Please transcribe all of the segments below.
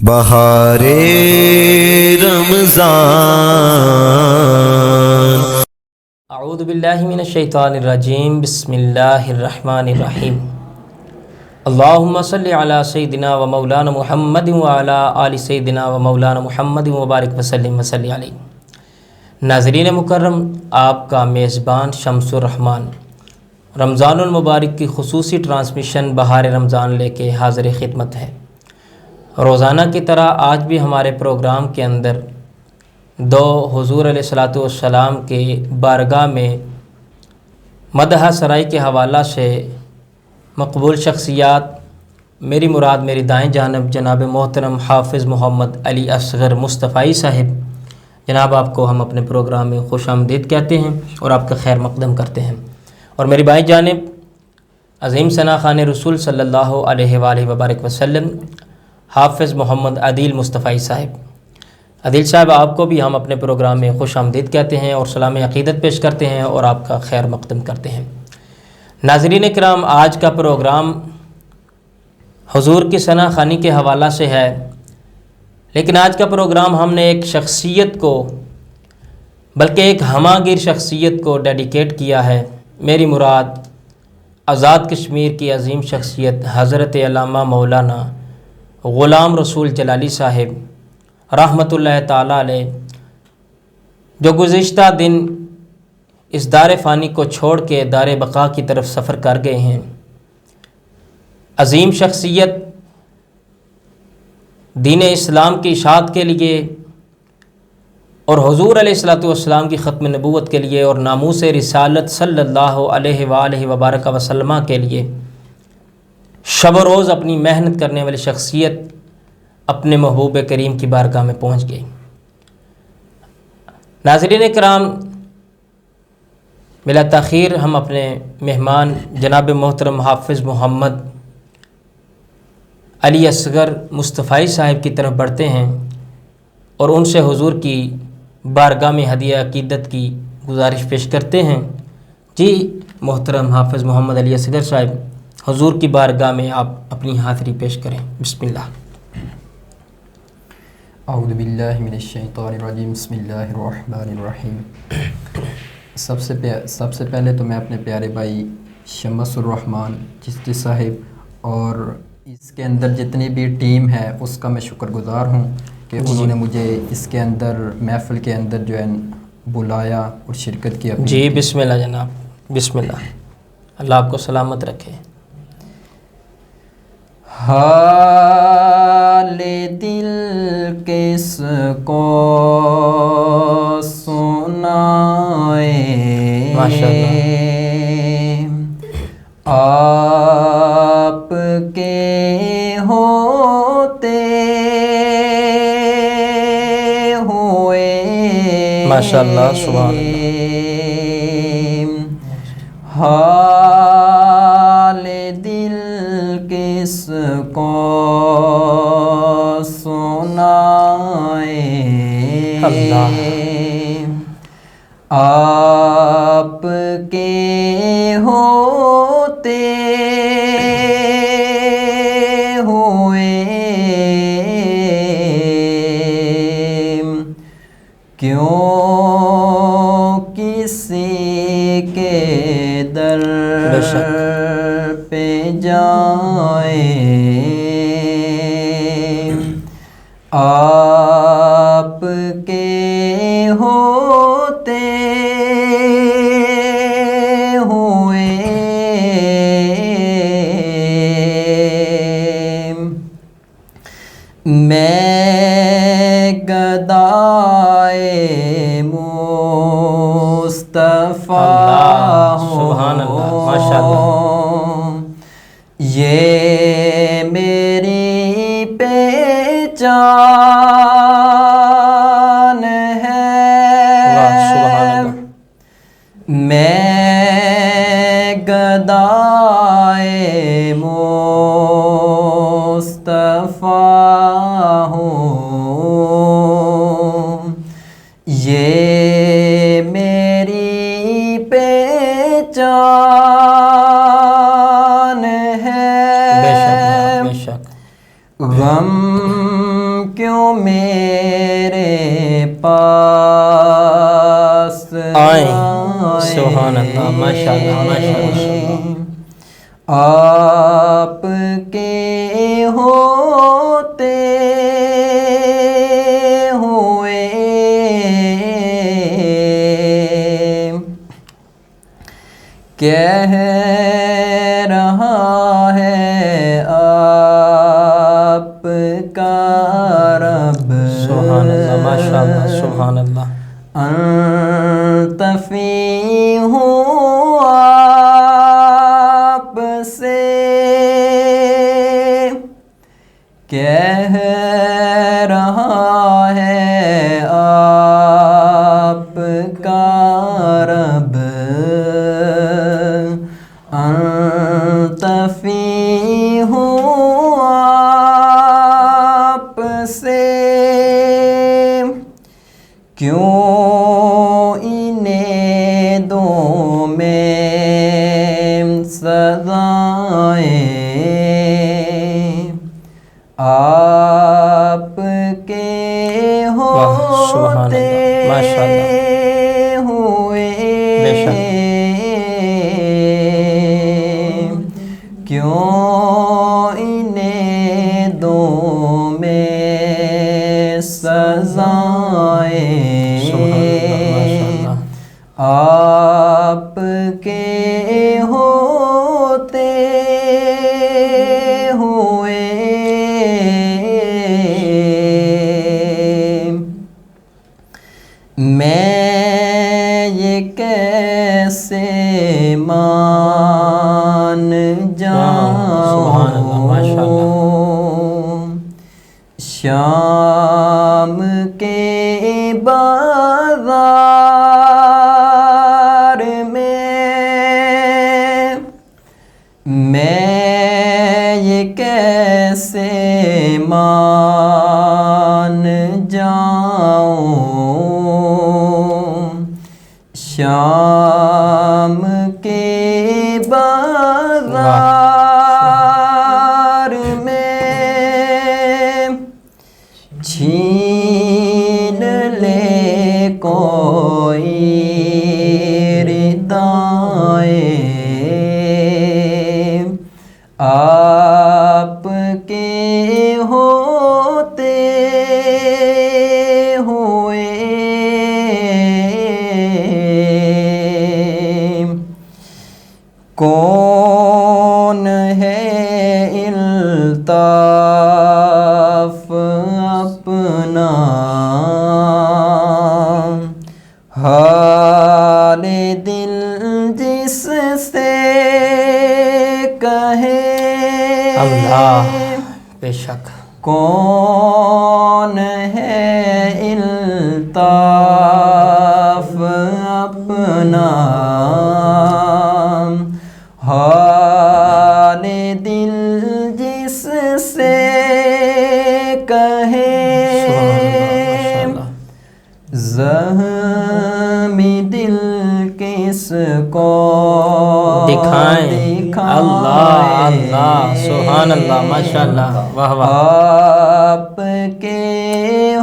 بہار رمضان۔ اعوذ باللہ من الشیطان الرجیم، بسم اللہ الرحمن الرحیم۔ اللہم صلی علی سیدنا و مولانا محمد و علی آل سیدنا و مولانا محمد مبارک وسلم وصلی علیہ۔ ناظرین مکرم، آپ کا میزبان شمس الرحمان رمضان المبارک کی خصوصی ٹرانسمیشن بہار رمضان لے کے حاضر خدمت ہے۔ روزانہ کی طرح آج بھی ہمارے پروگرام کے اندر دو حضور علیہ الصلاۃ والسلام کے بارگاہ میں مدح سرائی کے حوالہ سے مقبول شخصیات، میری مراد میری دائیں جانب جناب محترم حافظ محمد علی اصغر مصطفی صاحب، جناب آپ کو ہم اپنے پروگرام میں خوش آمدید کہتے ہیں اور آپ کا خیر مقدم کرتے ہیں۔ اور میری بائیں جانب عظیم ثنا خوان رسول صلی اللہ علیہ وآلہ وبارک وسلم حافظ محمد عدیل مصطفی صاحب۔ عدیل صاحب، آپ کو بھی ہم اپنے پروگرام میں خوش آمدید کہتے ہیں اور سلام عقیدت پیش کرتے ہیں اور آپ کا خیر مقدم کرتے ہیں۔ ناظرین کرام، آج کا پروگرام حضور کی ثنا خوانی کے حوالہ سے ہے، لیکن آج کا پروگرام ہم نے ایک شخصیت کو، بلکہ ایک ہمہ گیر شخصیت کو ڈیڈیکیٹ کیا ہے۔ میری مراد آزاد کشمیر کی عظیم شخصیت حضرت علامہ مولانا غلام رسول جلالی صاحب رحمۃ اللہ تعالیٰ علیہ، جو گزشتہ دن اس دار فانی کو چھوڑ کے دار بقا کی طرف سفر کر گئے ہیں۔ عظیم شخصیت دین اسلام کی اشاعت کے لیے اور حضور علیہ الصلاۃ والسلام کی ختم نبوت کے لیے اور ناموس رسالت صلی اللہ علیہ وآلہ وبارک وسلم کے لیے شب و روز اپنی محنت کرنے والی شخصیت اپنے محبوب کریم کی بارگاہ میں پہنچ گئی۔ ناظرین کرام، بلا تاخیر ہم اپنے مہمان جناب محترم حافظ محمد علی اصغر مصطفی صاحب کی طرف بڑھتے ہیں اور ان سے حضور کی بارگاہ میں ہدیہ عقیدت کی گزارش پیش کرتے ہیں۔ جی محترم حافظ محمد علی اصغر صاحب، حضور کی بارگاہ میں آپ اپنی حاضری پیش کریں۔ بسم اللہ۔ اعوذ باللہ من الشیطان الرجیم، بسم اللہ الرحمن الرحیم۔ سب سے پہلے تو میں اپنے پیارے بھائی شمس الرحمان چشتی صاحب اور اس کے اندر جتنی بھی ٹیم ہے اس کا میں شکر گزار ہوں کہ انہوں نے مجھے اس کے اندر محفل کے اندر جو ہے بلایا اور شرکت کی۔ جی بسم اللہ جناب، بسم اللہ، اللہ آپ کو سلامت رکھے۔ حال دل کس کو سنائیں، ماشاءاللہ، آپ کے ہوتے ہوئے، ماشاءاللہ، سبحان اللہ۔ حال دل کس کو سنائیں، اللہ، آپ کے ہوتے ہوئے کیوں کسی کے در پہ جائیں، آپ کے ہوتے ہوئے میں گدائے مصطفیٰ ہوں، سبحان اللہ، ماشاءاللہ، یہ میری پہچان ہے، سبحان اللہ، میں گدائے مصطفیٰ ہوں، یہ میری پہچان ہے، بے شک، غم کیوں میرے پاس آئیں؟ سبحان اللہ، ماشاء اللہ، ماشاء اللہ۔ آپ کے ہوتے ہوئے کہہ رہا ہے آپ کا رب، سبحان اللہ، ماشاء اللہ، سبحان اللہ۔ انت فی ہوں آپ سے کہہ رہا ہے آپ کا رب، انت فی ہوں آپ سے کیوں انہیں دو میں سزائیں آپ کے سبحان ہوتے اللہ، ماشاء اللہ، ہوئے بے شک۔ کیوں انہیں دو میں سزائیں سبحان اللہ، ماشاء اللہ۔ آپ کے ہوتے ہوئے میں یہ کیسے مان سبحان اللہ، ماشاء اللہ۔ جاؤں شام کے بازار میں یہ کیسے مان جاؤں شام کے بازار میں چھین لے کوئی ردائیں آپ کے ہوتے ہوئے کون ہے الطاف اپنا حال دل جس سے کہے اللہ، بے شک۔ کون ہے الطاف اپنا حال دل جس سے کہے زخمی دل کس کو دکھائیں؟ اللہ، اللہ، سبحان اللہ، ماشاء اللہ، واہ واہ۔ آپ کے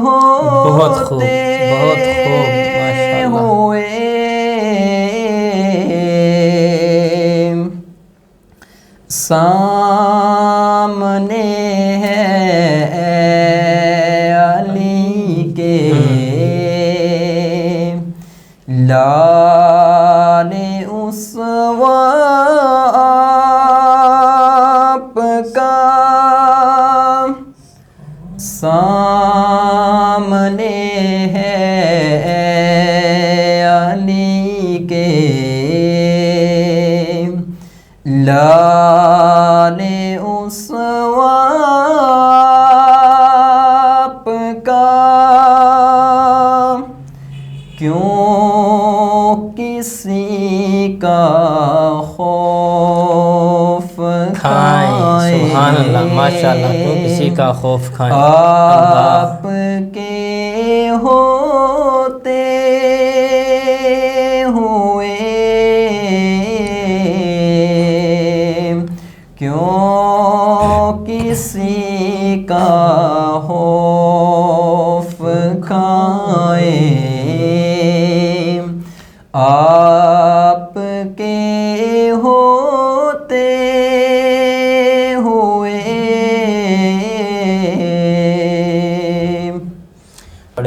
بہت خوب، ہوتے بہت خوب، ماشاء اللہ۔ ہوئے سامنے ہے علی کے لال اسوا آپ کا سامنے ہے علی کے لال اسوا آپ کا کیوں کسی کا خوف کھائیں؟ سبحان اللہ، ماشاء اللہ، تو کسی کا خوف کھائیں؟ آپ کے ہوتے ہوئے کیوں کسی کا ہو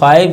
5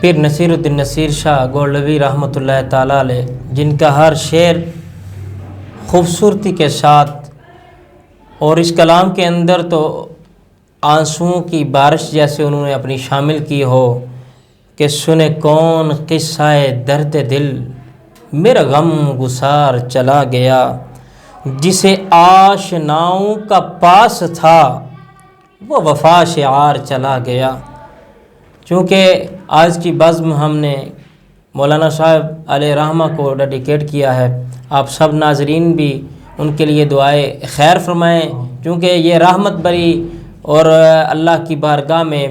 پیر نصیر الدین نصیر شاہ گولوی رحمۃ اللہ تعالیٰ علیہ، جن کا ہر شعر خوبصورتی کے ساتھ اور اس کلام کے اندر تو آنسوؤں کی بارش جیسے انہوں نے اپنی شامل کی ہو کہ سنے کون قصہ درد دل، میرا غم گسار چلا گیا، جسے آشناؤں کا پاس تھا وہ وفا شعار چلا گیا۔ چونکہ آج کی بزم ہم نے مولانا صاحب علیہ رحمہ کو ڈیڈیکیٹ کیا ہے، آپ سب ناظرین بھی ان کے لیے دعائے خیر فرمائیں، کیونکہ یہ رحمت بری اور اللہ کی بارگاہ میں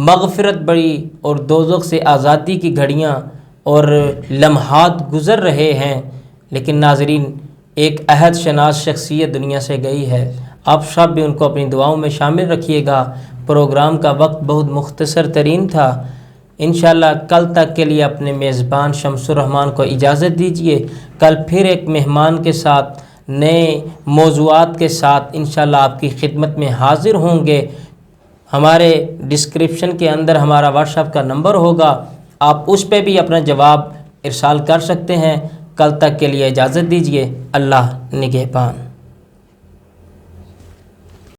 مغفرت بڑی اور دوزخ سے آزادی کی گھڑیاں اور لمحات گزر رہے ہیں، لیکن ناظرین ایک عہد شناس شخصیت دنیا سے گئی ہے، آپ سب بھی ان کو اپنی دعاؤں میں شامل رکھیے گا۔ پروگرام کا وقت بہت مختصر ترین تھا، انشاءاللہ کل تک کے لیے اپنے میزبان شمس الرحمان کو اجازت دیجیے، کل پھر ایک مہمان کے ساتھ نئے موضوعات کے ساتھ انشاءاللہ آپ کی خدمت میں حاضر ہوں گے۔ ہمارے ڈسکرپشن کے اندر ہمارا واٹس ایپ کا نمبر ہوگا، آپ اس پہ بھی اپنا جواب ارسال کر سکتے ہیں۔ کل تک کے لیے اجازت دیجیے، اللہ نگہبان۔